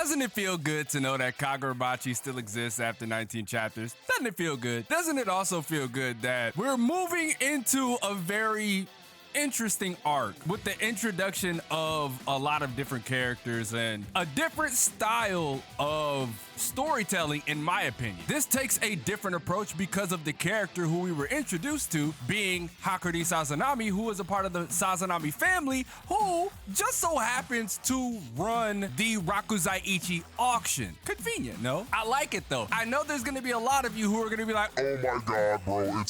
Doesn't it feel good to know that Kagurabachi still exists after 19 chapters? Doesn't it feel good? Doesn't it also feel good that we're moving into a very interesting arc with the introduction of a lot of different characters and a different style of storytelling, in my opinion. This takes a different approach because of the character who we were introduced to being Haky Sazanami, who is a part of the Sazanami family, who just so happens to run the Rakuzaiichi auction. Convenient, no? I like it though. I know there's gonna be a lot of you who are gonna be like, oh my god, bro,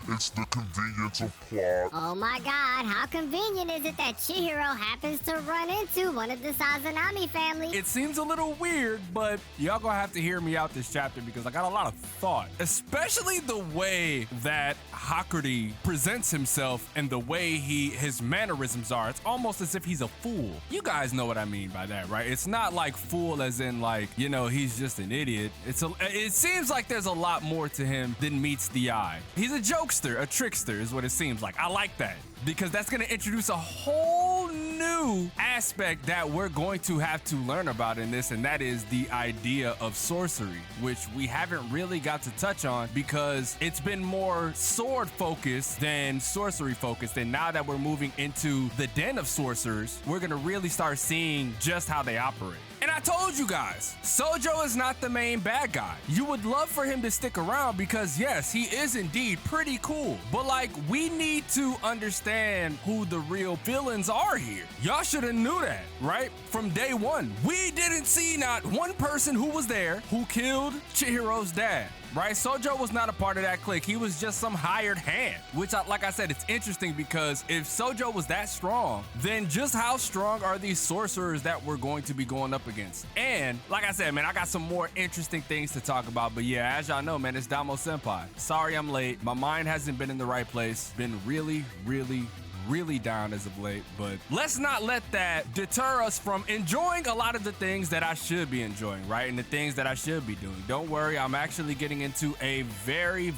it's the convenience of plot. Oh my god, how convenient is it that Chihiro happens to run into one of the Sazanami family? It seems a little weird, but y'all gonna have to hear me out this chapter because I got a lot of thought, especially the way that Haky presents himself and the way his mannerisms are. It's almost as if he's a fool. You guys know what I mean by that, right? It's not like fool as in like, you know, he's just an idiot. It seems like there's a lot more to him than meets the eye. He's a jokester, a trickster is what it seems like. I like that, because that's going to introduce a whole new aspect that we're going to have to learn about in this, and that is the idea of sorcery, which we haven't really got to touch on because it's been more sword focused than sorcery focused. And now that we're moving into the den of sorcerers, we're going to really start seeing just how they operate. And I told you guys, Sojo is not the main bad guy. You would love for him to stick around because yes, he is indeed pretty cool. But like, we need to understand who the real villains are here. Y'all should have knew that, right? From day one. We didn't see not one person who was there who killed Chihiro's dad. Right? Sojo was not a part of that clique. He was just some hired hand, which, like I said, it's interesting because if Sojo was that strong, then just how strong are these sorcerers that we're going to be going up against? And like I said, man, I got some more interesting things to talk about. But yeah, as y'all know, man, it's DomoSenpai. Sorry I'm late. My mind hasn't been in the right place. Been really down as of late, but let's not let that deter us from enjoying a lot of the things that I should be enjoying, right? And the things that I should be doing. Don't worry, I'm actually getting into a very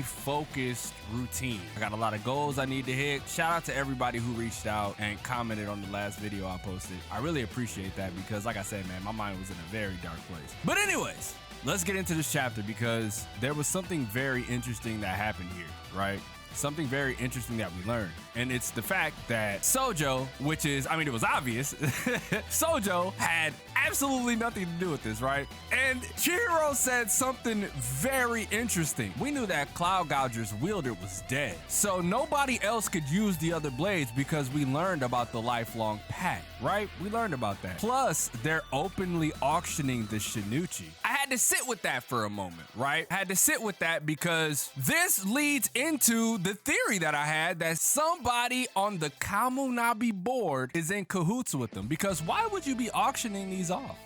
focused routine. I got a lot of goals I need to hit. Shout out to everybody who reached out and commented on the last video I posted. I really appreciate that because like I said, man, my mind was in a very dark place. But anyways, let's get into this chapter because there was something very interesting that happened here, right? Something very interesting that we learned. And it's the fact that Sojo, which is, I mean, it was obvious, Sojo had absolutely nothing to do with this, right? And Chihiro said something very interesting. We knew that Cloud Gouger's wielder was dead. So nobody else could use the other blades because we learned about the lifelong pact, right? We learned about that. Plus, they're openly auctioning the Shinichi. I had to sit with that for a moment, right? I had to sit with that because this leads into the theory that I had that somebody on the Kamunabi board is in cahoots with them. Because why would you be auctioning these off?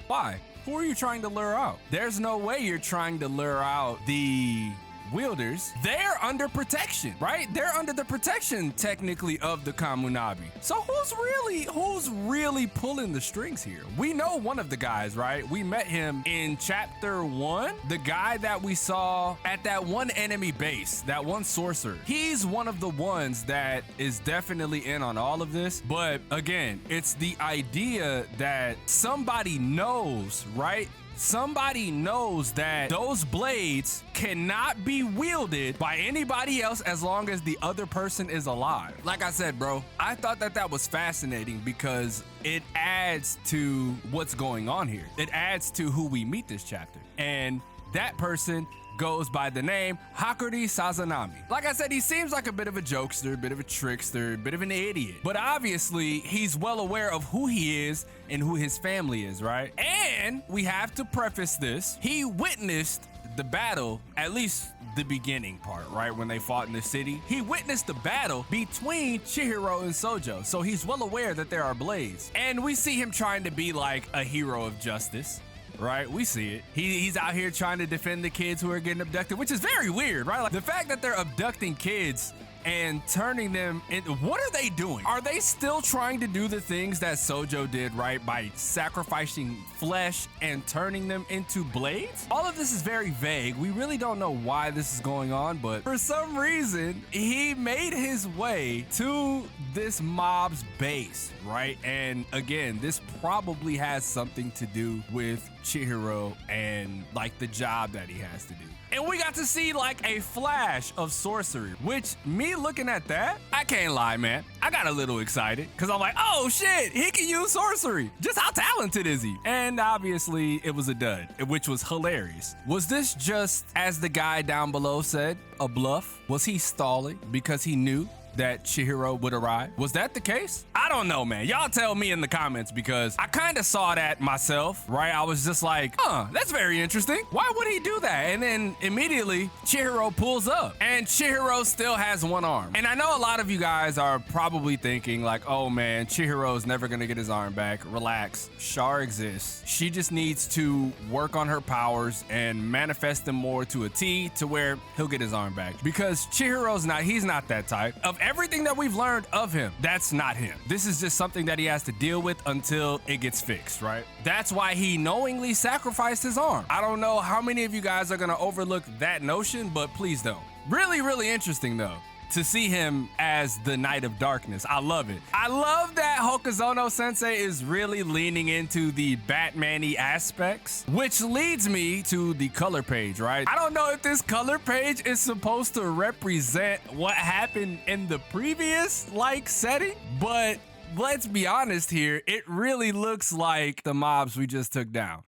Why? Who are you trying to lure out? There's no way you're trying to lure out the wielders. They're under protection, right? They're under the protection technically of the Kamunabi. So who's really pulling the strings here? We know one of the guys, right? We met him in chapter 1. The guy that we saw at that one enemy base, that one sorcerer. He's one of the ones that is definitely in on all of this. But again, it's the idea that somebody knows, right? Somebody knows that those blades cannot be wielded by anybody else as long as the other person is alive. Like I said, bro, I thought that was fascinating because it adds to what's going on here. It adds to who we meet this chapter. And that person goes by the name Haky Sazanami. Like I said, he seems like a bit of a jokester, a bit of a trickster, a bit of an idiot. But obviously, he's well aware of who he is and who his family is, right? And we have to preface this. He witnessed the battle, at least the beginning part, right? When they fought in the city. He witnessed the battle between Chihiro and Sojo. So he's well aware that there are blades. And we see him trying to be like a hero of justice. Right? We see it. He's out here trying to defend the kids who are getting abducted, which is very weird, right? Like the fact that they're abducting kids and turning them into, what are they doing? Are they still trying to do the things that Sojo did, right? By sacrificing flesh and turning them into blades? All of this is very vague. We really don't know why this is going on, but for some reason, he made his way to this mob's base, right? And again, this probably has something to do with Chihiro and like the job that he has to do. And we got to see like a flash of sorcery, which me looking at that, I can't lie, man. I got a little excited because I'm like, oh shit, he can use sorcery. Just how talented is he? And obviously it was a dud, which was hilarious. Was this just, as the guy down below said, a bluff? Was he stalling because he knew that Chihiro would arrive? Was that the case? I don't know, man. Y'all tell me in the comments because I kind of saw that myself, right? I was just like, that's very interesting. Why would he do that? And then immediately Chihiro pulls up and Chihiro still has one arm. And I know a lot of you guys are probably thinking like, oh man, Chihiro's never gonna get his arm back. Relax, Char exists. She just needs to work on her powers and manifest them more to a T to where he'll get his arm back. Because he's not that type. Of everything that we've learned of him, that's not him. This is just something that he has to deal with until it gets fixed, right? That's why he knowingly sacrificed his arm. I don't know how many of you guys are gonna overlook that notion, but please don't. Really, really interesting though, to see him as the Knight of Darkness. I love it. I love that Hokuzono Sensei is really leaning into the Batman-y aspects, which leads me to the color page, right? I don't know if this color page is supposed to represent what happened in the previous setting, but let's be honest here, it really looks like the mobs we just took down.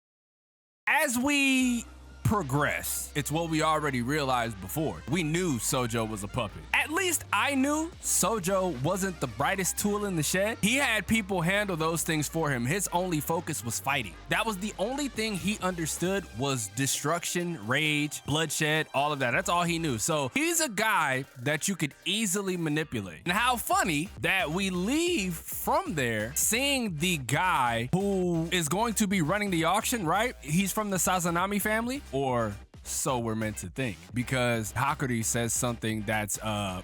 As we progress, it's what we already realized before. We knew Sojo was a puppet. At least I knew Sojo wasn't the brightest tool in the shed. He had people handle those things for him. His only focus was fighting. That was the only thing he understood, was destruction, rage, bloodshed, all of that. That's all he knew. So he's a guy that you could easily manipulate. And how funny that we leave from there seeing the guy who is going to be running the auction, right? He's from the Sazanami family, or so we're meant to think, because Hakury says something that's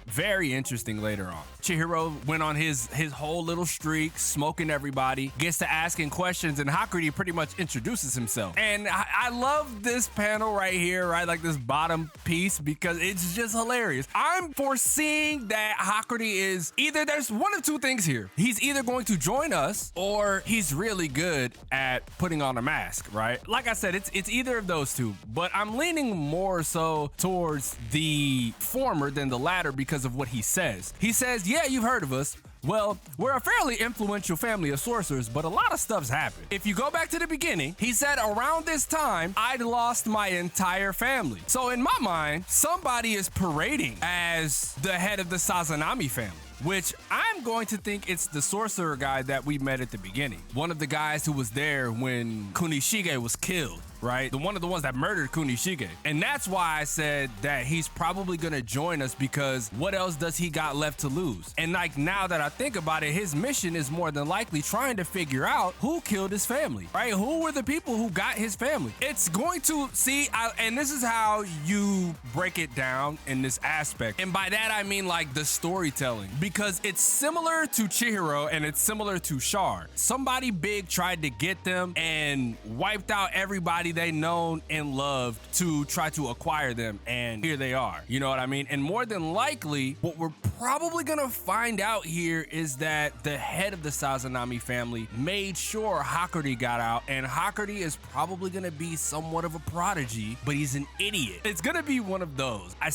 very interesting later on. Chihiro went on his whole little streak, smoking everybody, gets to asking questions, and Hakury pretty much introduces himself. And I love this panel right here, right? Like this bottom piece, because it's just hilarious. I'm foreseeing that Hakury is either, there's one of two things here. He's either going to join us or he's really good at putting on a mask, right? Like I said, it's either of those two, but I'm leaning more so towards the former than the latter because of what he says. He says, yeah, you've heard of us. Well, we're a fairly influential family of sorcerers, but a lot of stuff's happened. If you go back to the beginning, he said around this time, I'd lost my entire family. So in my mind, somebody is parading as the head of the Sazanami family, which I'm going to think it's the sorcerer guy that we met at the beginning. One of the guys who was there when Kunishige was killed, right? One of the ones that murdered Kunishige. And that's why I said that he's probably gonna join us, because what else does he got left to lose? And like, now that I think about it, his mission is more than likely trying to figure out who killed his family, right? Who were the people who got his family? It's going to and this is how you break it down in this aspect. And by that, I mean like the storytelling, because it's similar to Chihiro and it's similar to Char. Somebody big tried to get them and wiped out everybody they known and loved to try to acquire them, and here they are. You know what I mean? And more than likely, what we're probably gonna find out here is that the head of the Sazanami family made sure Hakury got out, and Hakury is probably gonna be somewhat of a prodigy, but he's an idiot. It's gonna be one of those. I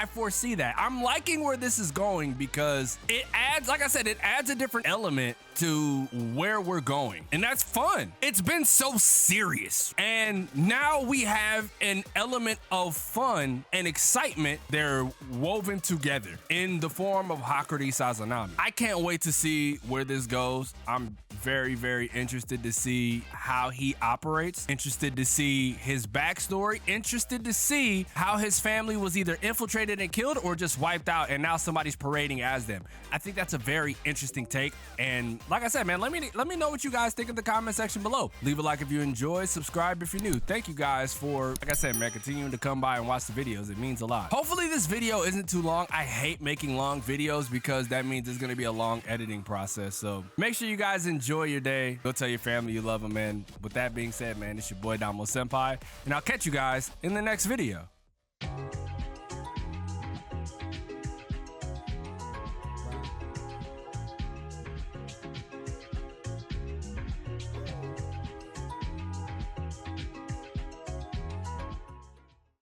foresee that. I'm liking where this is going because it adds, like I said, it adds a different element to where we're going, and that's fun. It's been so serious, and now we have an element of fun and excitement. They're woven together in the form of Hakury Sazanami. I can't wait to see where this goes. I'm very, very interested to see how he operates, interested to see his backstory, interested to see how his family was either infiltrated and killed or just wiped out and now somebody's parading as them. I think that's a very interesting take. And like I said, man, let me know what you guys think in the comment section below. Leave a like if you enjoyed, subscribe if you're new. Thank you guys for, like I said, man, continuing to come by and watch the videos. It means a lot. Hopefully this video isn't too long. I hate making long videos because that means it's gonna be a long editing process. So make sure you guys enjoy your day. Go tell your family you love them, man. With that being said, man, it's your boy DomoSenpai, and I'll catch you guys in the next video.